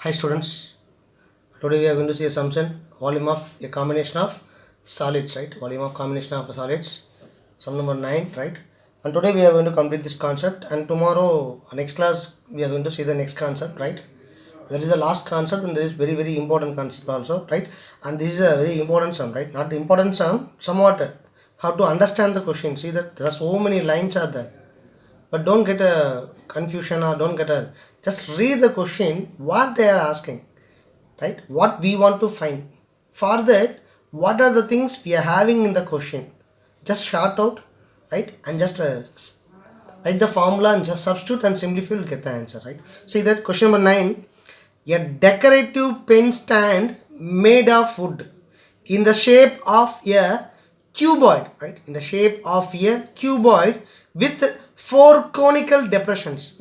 Hi students, today we are going to see assumption volume of a combination of solids, right? Volume of combination of solids, sum number 9, right? And today we are going to complete this concept, and tomorrow next class we are going to see the next concept, right? That is the last concept, and there is very important concept also, right? And this is a very important sum, right? Not important sum, somewhat how to understand the question. See that there are so many lines are there, but don't get a confusion or don't get a, just read the question what they are asking, right? What we want to find. For that, what are the things we are having in the question? Just shout out, right? And just write the formula and just substitute and simplify, you'll get the answer, right? See that question number 9. A decorative pen stand made of wood in the shape of a cuboid, right? In the shape of a cuboid with four conical depressions,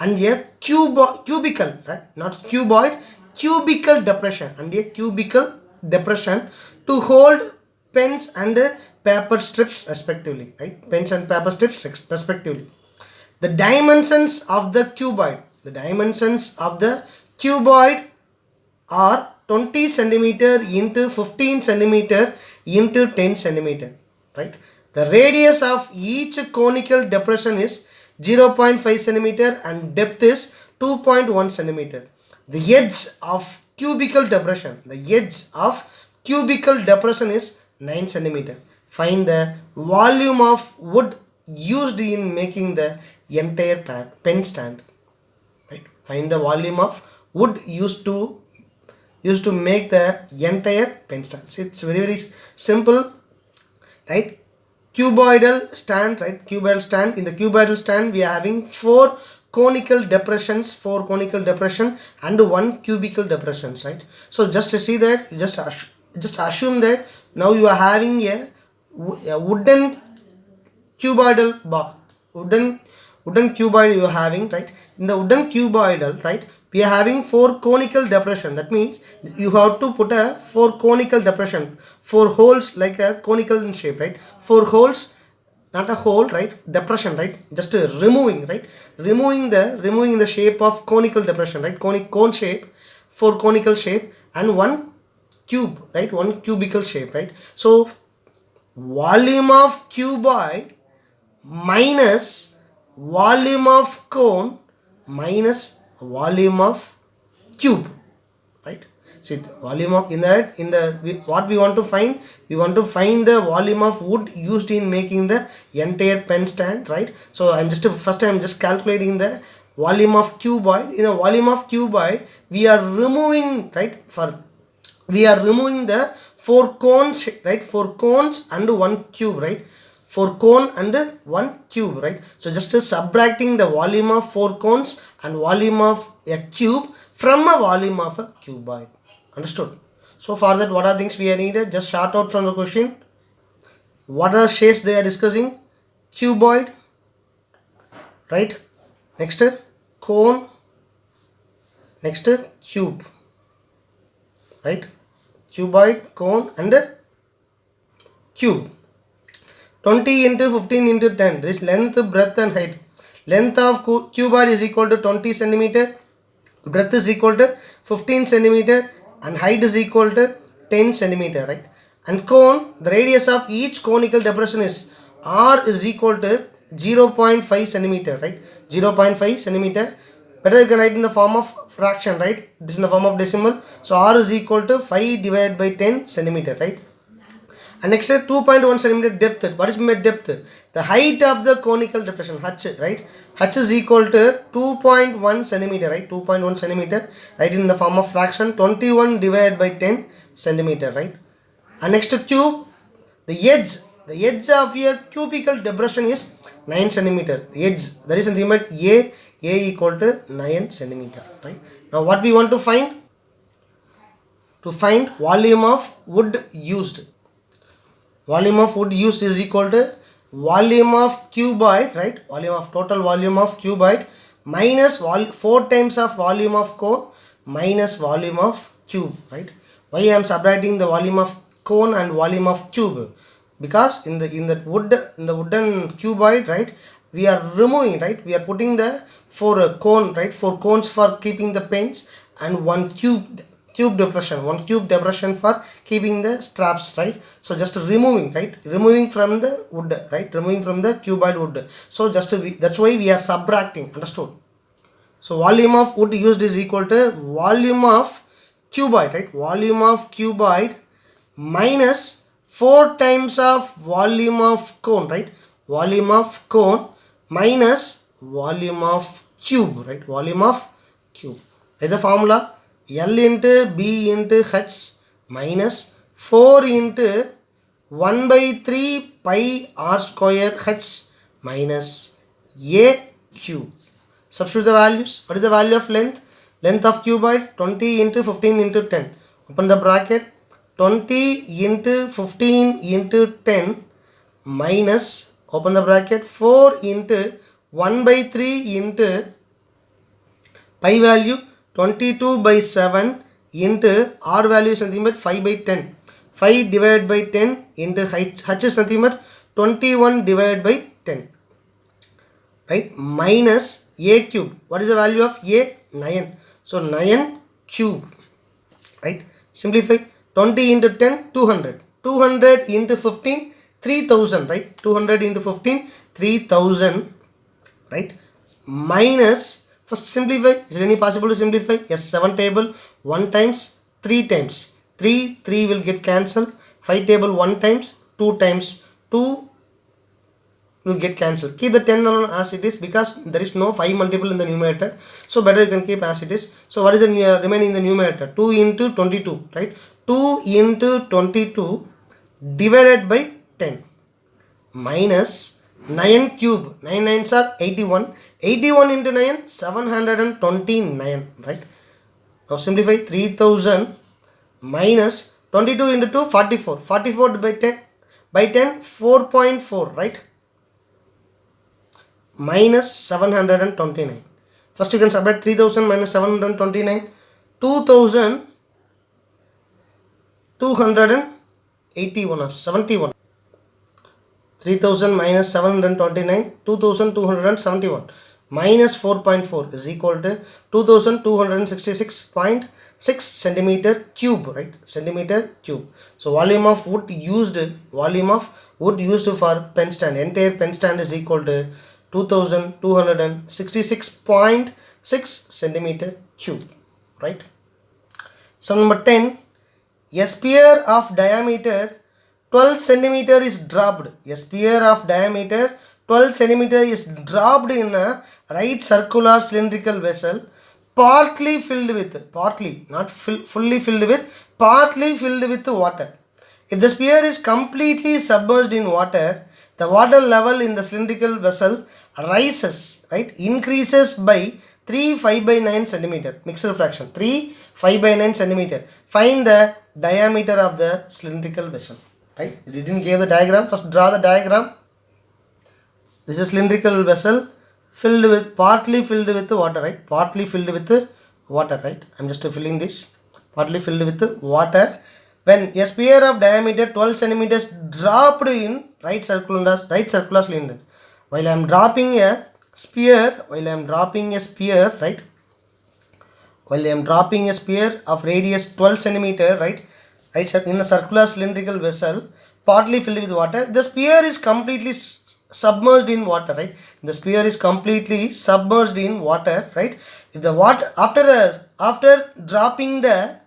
and a cubical, right? Not cuboid, cubical depression and a cubical depression to hold pens and paper strips respectively, right? Pens and paper strips respectively. The dimensions of the cuboid are 20 centimeter into 15 centimeter into 10 centimeter, right? The radius of each conical depression is 0.5 centimeter and depth is 2.1 centimeter. The edge of cubical depression is 9 centimeter. Find the volume of wood used in making the entire pen stand, right? Find the volume of wood used to make the entire pen stand. So it's very simple, right? Cuboidal stand, right? Cuboidal stand. In the cuboidal stand we are having four conical depression and one cubical depressions, right? So just to see that, just assume that now you are having a wooden cuboidal box, wooden cuboid you are having, right? In the wooden cuboidal, right, we are having four conical depression. That means you have to put a four conical depression, four holes like a conical in shape, right? Four holes, not a hole, right? Depression, right? Just removing, right? Removing the shape of conical depression, right? Cone shape, four conical shape and one cube, right? One cubical shape, right? So volume of cuboid minus volume of cone minus volume of cube, right? See, volume of what we want to find, we want to find the volume of wood used in making the entire pen stand, right? So I'm just calculating the volume of cuboid. In the volume of cuboid we are removing, right, we are removing the four cones, right? Four cones and one cube, right? Four cone and one cube, right? So just subtracting the volume of four cones and volume of a cube from a volume of a cuboid. Understood? So for that, what are things we are needed? Just shout out from the question. What are the shapes they are discussing? Cuboid, right? Next cone, next cube, right? Cuboid, cone and cube. 20 into 15 into 10. This length, breadth and height. Length of cuboid is equal to 20 centimeter. Breadth is equal to 15 centimeter and height is equal to 10 centimeter, right? And cone, the radius of each conical depression is R is equal to 0.5 centimeter, right? 0.5 centimeter. Better you can write in the form of fraction, right? This is in the form of decimal. So R is equal to 5 divided by 10 centimeter, right? And next 2.1 centimeter depth. What is meant depth? The height of the conical depression, H, right? H is equal to 2.1 centimeter, right? 2.1 centimeter, right? In the form of fraction, 21 divided by 10 centimeter, right? And next cube, the edge of a cubical depression is 9 centimeter. Edge, that is nothing but A equal to 9 centimeter, right? Now what we want to find? To find volume of wood used. Volume of wood used is equal to volume of cuboid, right? Total volume of cuboid minus 4 times of volume of cone minus volume of cube, right? Why I am subtracting the volume of cone and volume of cube? Because in the wooden cuboid, right, we are removing, right? We are putting the four cone, right? Four cones for keeping the paints and one cube depression for keeping the straps, right? So just removing, right? Removing from the wood, right? Removing from the cuboid wood. So just that's why we are subtracting. Understood? So volume of wood used is equal to volume of cuboid, right? Volume of cuboid minus 4 times of volume of cone, right? Volume of cone minus volume of cube, right? Volume of cube. Is the formula? L into B into H minus 4 into 1 by 3 pi r square H minus A cube. Substitute the values. What is the value of length? Length of cuboid 20 into 15 into 10. Open the bracket. 20 into 15 into 10 minus, open the bracket, 4 into 1 by 3 into pi value 22 by 7 into r value is nothing but 5 by 10. 5 divided by 10 into h is nothing but 21 divided by 10. Right? Minus a cube. What is the value of a? 9. So 9 cube. Right? Simplify. 20 into 10, 200. 200 into 15, 3000. Right? 200 into 15, 3000. Right? Minus, first simplify. Is it any possible to simplify? Yes, 7 table, 1 times, 3 times. 3 will get cancelled. 5 table, 1 times, 2 times. 2 will get cancelled. Keep the 10 alone as it is because there is no 5 multiple in the numerator. So better you can keep as it is. So what is the remaining in the numerator? 2 into 22, right? 2 into 22 divided by 10 minus 9 cube. 9 nines are 81. 81 into 9, 729, right? Now simplify. 3000 minus 22 into 2, 44. 44 by 10, 4.4, right? Minus 729. First you can subtract 3000 minus 729. 2281 or 71. 3000 minus 729, 2271 minus 4.4 is equal to 2266.6 centimeter cube, right? Centimeter cube. So volume of wood used for pen stand, entire pen stand is equal to 2266.6 centimeter cube, right? Sum number 10. A sphere of diameter 12 centimeter is dropped. A sphere of diameter 12 centimeter is dropped in a right circular cylindrical vessel, partly filled with, fully filled with, partly filled with water. If the sphere is completely submerged in water, the water level in the cylindrical vessel rises, right? Increases by 3 5 by 9 centimeter. Mixed fraction. 3 5 by 9 centimeter. Find the diameter of the cylindrical vessel. Right? You didn't give the diagram. First draw the diagram. This is cylindrical vessel partly filled with water, right? Partly filled with water, right? I'm just filling this. Partly filled with water. When a sphere of diameter 12 centimeters dropped in right circular cylinder. While I am dropping a sphere, right? While I am dropping a sphere of radius 12 centimeter, right? In a circular cylindrical vessel, partly filled with water, the sphere is completely submerged in water, right? The sphere is completely submerged in water, right? If the water after dropping a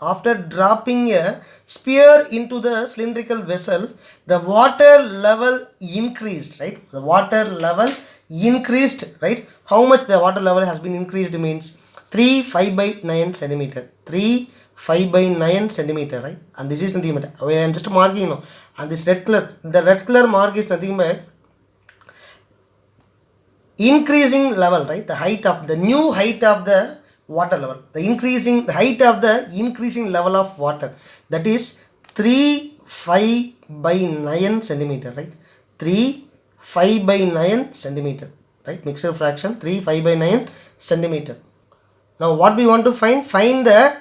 sphere into the cylindrical vessel, the water level increased, right? The water level increased, right? How much the water level has been increased means 3 5 by 9 centimeter. 3 5 by 9 centimeter, right? And this is nothing but, I am just marking now. And this red color mark is nothing but increasing level, right? The new height of the water level. The height of the increasing level of water. That is 3 5 by 9 centimeter, right? 3 5 by 9 centimeter, right? Mixed fraction 3 5 by 9 centimeter. Now what we want to find the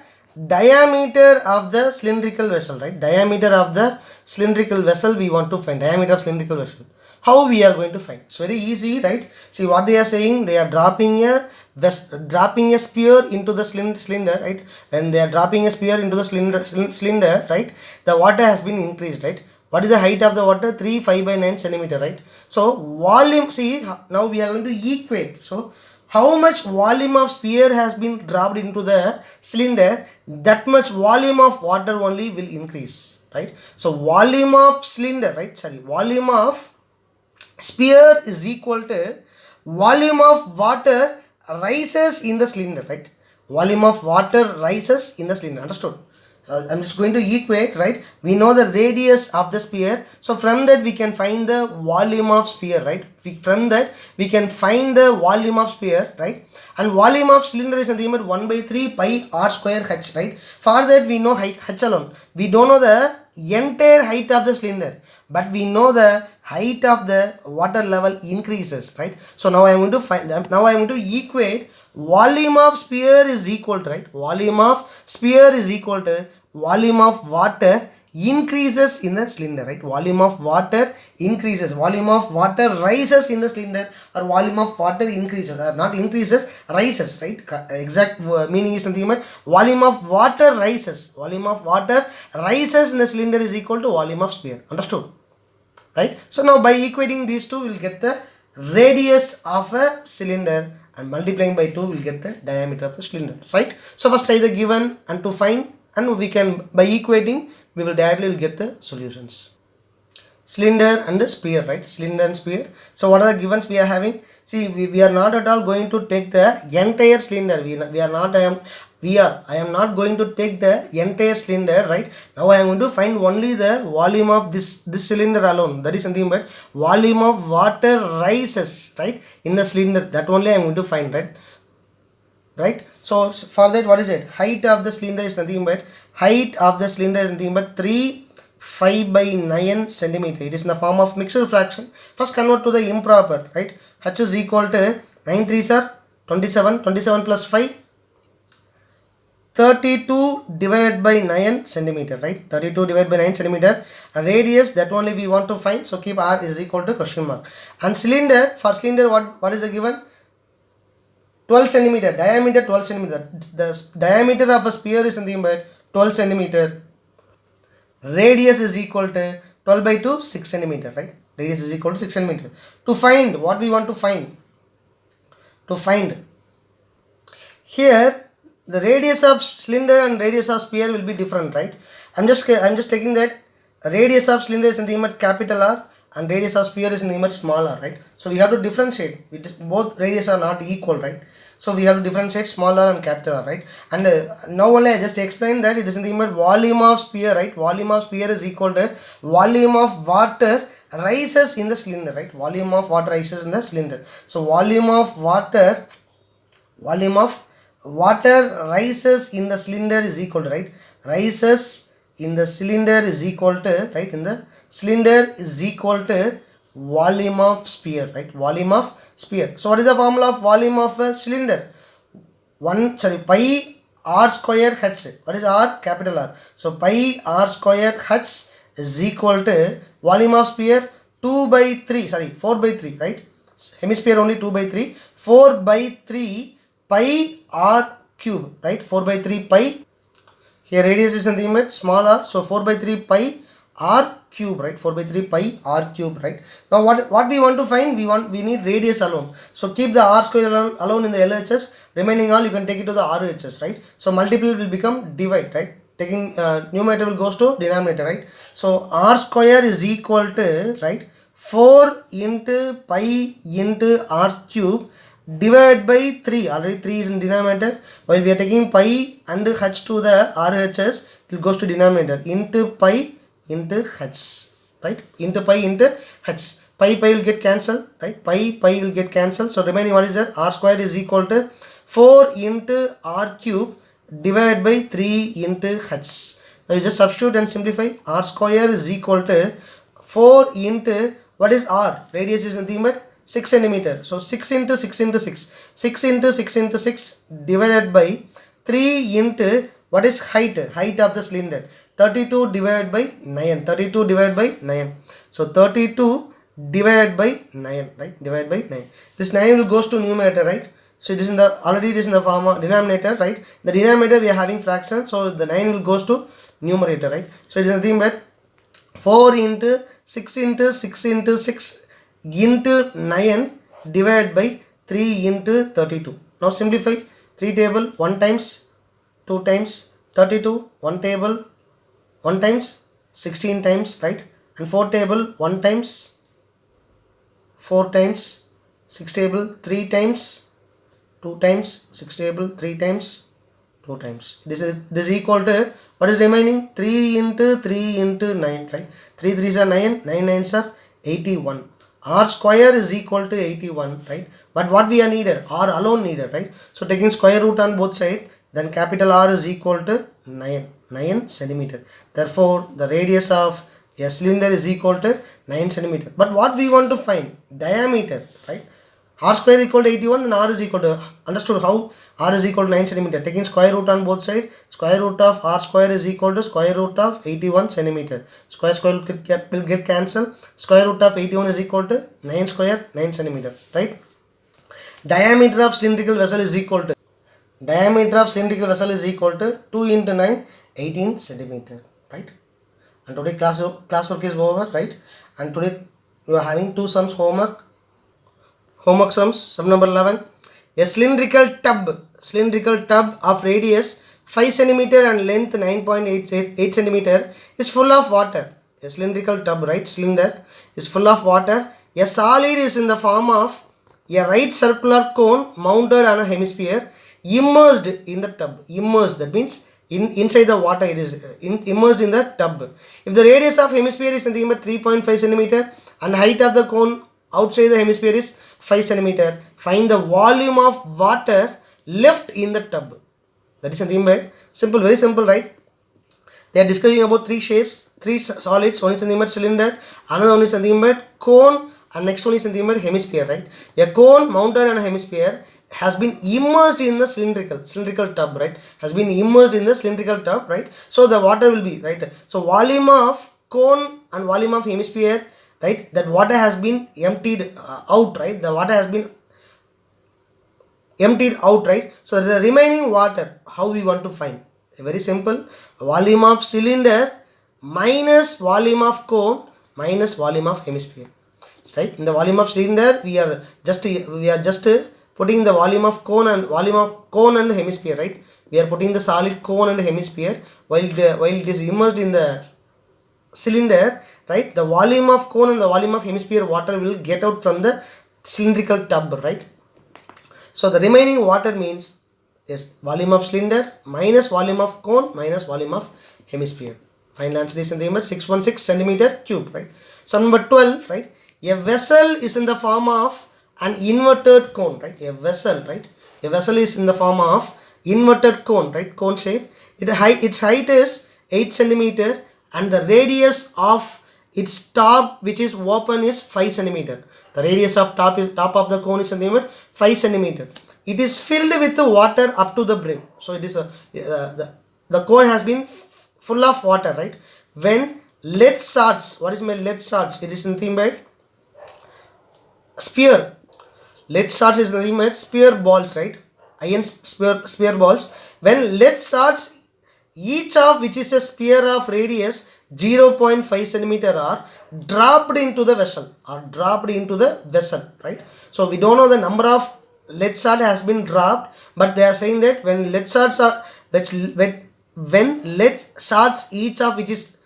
diameter of the cylindrical vessel, right? Diameter of the cylindrical vessel we want to find. Diameter of cylindrical vessel. How we are going to find? It's very easy, right? See what they are saying. They are dropping a spear into the cylinder, right? When they are dropping a spear into the cylinder, right? The water has been increased, right? What is the height of the water? 3 5 by 9 centimeter, right? So volume, see, now we are going to equate. So how much volume of spear has been dropped into the cylinder, that much volume of water only will increase, right? So volume of cylinder, right? Sorry, volume of spear is equal to volume of water rises in the cylinder, right? Volume of water rises in the cylinder. Understood? So I'm just going to equate, right? We know the radius of the sphere, so from that we can find the volume of sphere, right? From that we can find the volume of sphere, right? And volume of cylinder is nothing but 1 by 3 pi r square h, right? For that we know height h alone. We don't know the entire height of the cylinder, but we know the height of the water level increases, right? So now I am going to find them. Now I am going to equate volume of sphere is equal to, right? Volume of sphere is equal to volume of water increases in the cylinder, right? Volume of water increases, volume of water rises in the cylinder, or volume of water increases, or not increases, rises, right? Exact meaning is nothing but volume of water rises. Volume of water rises in the cylinder is equal to volume of sphere. Understood? Right? So now by equating these two, we'll get the radius of a cylinder, and multiplying by 2 will get the diameter of the cylinder, right? So first try the given and to find, and we can, by equating, we will directly will get the solutions. Cylinder and the sphere, right? Cylinder and sphere. So what are the givens we are having? See, we are not at all going to take the entire cylinder. I am not going to take the entire cylinder, right? Now I am going to find only the volume of this cylinder alone. That is something but volume of water rises, right, in the cylinder. That only I am going to find, right? So for that, what is it? Height of the cylinder is nothing but 3 5 by 9 centimeter. It is in the form of mixed fraction. First convert to the improper, right? H is equal to 9 3s are 27, 27 plus 5, 32 divided by 9 centimeter, right? 32 divided by 9 centimeter. And radius, that only we want to find. So keep r is equal to question mark. And cylinder, for cylinder, what is the given? 12 centimeter, diameter 12 centimeter. The diameter of a sphere is nothing but 12 centimeter. Radius is equal to 12 by 2, 6 centimeter, right? Radius is equal to 6 centimeter. To find, what we want to find? To find here, the radius of cylinder and radius of sphere will be different, right? I'm just taking that radius of cylinder is nothing but capital R, and radius of sphere is nothing but small r, right? So we have to differentiate. Both radius are not equal, right? So we have to differentiate small r and capital R, right? And now only I just explained that it is nothing but volume of sphere, right? Volume of sphere is equal to volume of water rises in the cylinder, right? Volume of water rises in the cylinder. So volume of water rises in the cylinder is equal to, right? Rises in the cylinder is equal to, right? In the cylinder is equal to volume of sphere, right? Volume of sphere. So what is the formula of volume of a cylinder? Pi r square h. What is r? Capital R. So pi r square h is equal to volume of sphere 4 by 3, right? Hemisphere only 2 by 3. 4 by 3 pi r cube, right? 4 by 3 pi. Here radius is nothing but small r. So 4 by 3 pi r cube, right? 4 by 3 pi r cube, right? Now what we want to find? We need radius alone. So keep the r square alone in the LHS. Remaining all you can take it to the RHS, right? So multiple will become divide, right? Taking numerator will goes to denominator, right? So r square is equal to, right, 4 into pi into r cube divided by 3. Already 3 is in denominator. While we are taking pi and h to the RHS, it goes to denominator into pi into h, right? Into pi into h. Pi will get cancelled, right? Pi will get cancelled. So remaining what is that? R square is equal to 4 into r cube divided by 3 into h. Now you just substitute and simplify. R square is equal to 4 into, what is r? Radius is nothing but 6 centimeter. So 6 into 6 into 6. 6 into 6 into 6 divided by 3 into, what is height? Height of the cylinder. 32 divided by 9. 32 divided by 9. So 32 divided by 9, right? Divided by 9. This 9 will goes to numerator, right? So it is in the already it is in the form of denominator, right? The denominator we are having fraction, so the 9 will goes to numerator, right? So it is nothing but 4 into 6 into 6 into 6 into 9 divided by 3 into 32. Now simplify. 3 table 1 times 2 times 32, 1 table 1 times 16 times, right? And 4 table 1 times 4 times 6 table 3 times 2 times 6 table 3 times 2 times. This is equal to what is remaining? 3 into 3 into 9, right? 3 3s are 9, 9 9s are 81. R square is equal to 81, right? But what we are needed? R alone needed, right? So taking square root on both sides, then capital R is equal to 9 centimeter. Therefore, the radius of a cylinder is equal to 9 centimeter. But what we want to find? Diameter, right? R square is equal to 81 and R is equal to, understood how R is equal to 9 centimeter. Taking square root on both sides, square root of R square is equal to square root of 81 centimeter. Square will get cancelled. Square root of 81 is equal to 9 square, 9 centimeter, right? Diameter of cylindrical vessel is equal to, diameter of cylindrical vessel is equal to 2 into 9, 18 centimeter, right? And today classwork is over, right? And today you are having 2 sums homework sums. Sum number 11. A cylindrical tub of radius 5 centimeter and length 9.8 centimeter is full of water. A cylindrical tub, right? Cylinder is full of water. A solid is in the form of a right circular cone mounted on a hemisphere immersed in the tub. Immersed, that means inside the water, it is immersed in the tub. If the radius of hemisphere is nothing but 3.5 centimeter and height of the cone outside the hemisphere is 5 centimeter, find the volume of water left in the tub. That is nothing but simple, very simple, right? They are discussing about 3 shapes, 3 solids. One is nothing but cylinder, another one is nothing but cone, and next one is nothing but hemisphere, right? A cone mounted on a hemisphere has been immersed in the cylindrical tub, right? Has been immersed in the cylindrical tub, right? So the water will be, right? So volume of cone and volume of hemisphere, right? That water has been emptied out, right? The water has been emptied out, right? So the remaining water, how we want to find? Very simple. Volume of cylinder minus volume of cone minus volume of hemisphere, right? In the volume of cylinder, we are just putting the volume of cone and hemisphere, right? We are putting the solid cone and hemisphere while it is immersed in the cylinder, right? The volume of cone and the volume of hemisphere water will get out from the cylindrical tub, right? So the remaining water means yes, volume of cylinder minus volume of cone minus volume of hemisphere. Final answer is in the image 616 centimeter cube, right? So number 12, right? A vessel is in the form of an inverted cone, right? A vessel, right? A vessel is in the form of inverted cone, right? Cone shape. Its height is 8 centimeter and the radius of its top, which is open, is 5 centimeter. The radius of top of the cone is 5 centimeter. It is filled with water up to the brim. So it is the cone has been full of water, right? When lead shards, what is my lead shards? It is nothing but spear. Lead shards is nothing but spear balls, right? Iron spear balls. When lead shards, each of which is a spear of radius 0.5 centimeter are dropped into the vessel, right? So we don't know the number of lead shards has been dropped, but they are saying that when lead shards are when lead shards, each of which is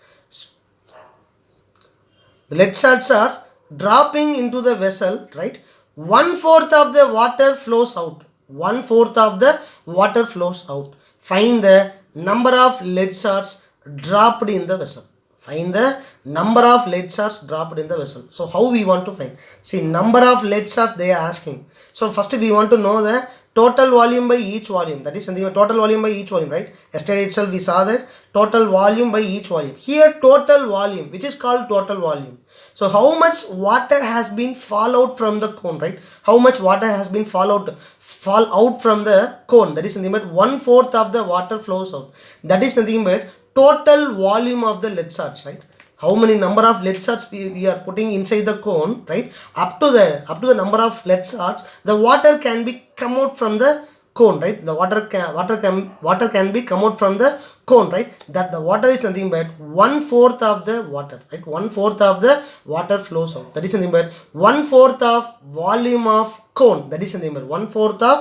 the lead shards are dropping into the vessel, right? 1/4 of the water flows out. 1/4 of the water flows out. Find the number of lead shards dropped in the vessel. Find the number of lead shards dropped in the vessel. So how we want to find? See, number of lead shards they are asking. So first we want to know the total volume by each volume. That is something total volume by each volume, right? Yesterday itself we saw that total volume by each volume. Here total volume, which is called total volume. So how much water has been fall out from the cone, right? How much water has been fall out from the cone? That is nothing but 1/4 of the water flows out. That is nothing but total volume of the lead shards, right? how many number of lead shots we are putting inside the cone, right? Up to the number of lead shots, the water can be come out from the cone, right? The water can be come out from the cone, right? That the water is nothing but 1/4 of the water, right? 1/4 of the water flows out. That is nothing but 1/4 of volume of cone. That is nothing but 1/4 of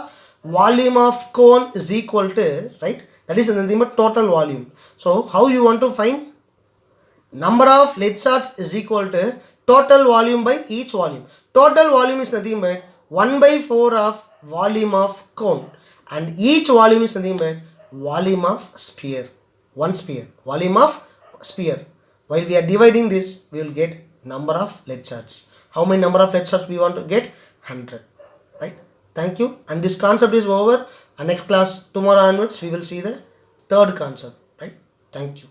volume of cone is equal to, right? That is nothing but total volume. So how you want to find? Number of lead shots is equal to total volume by each volume. Total volume is nothing but 1/4 of volume of cone, and each volume is nothing but volume of sphere. One sphere, volume of sphere. While we are dividing this, we will get number of lead shots. How many number of lead shots we want to get? 100, right? Thank you. And this concept is over. And next class, tomorrow onwards, we will see the third concept, right? Thank you.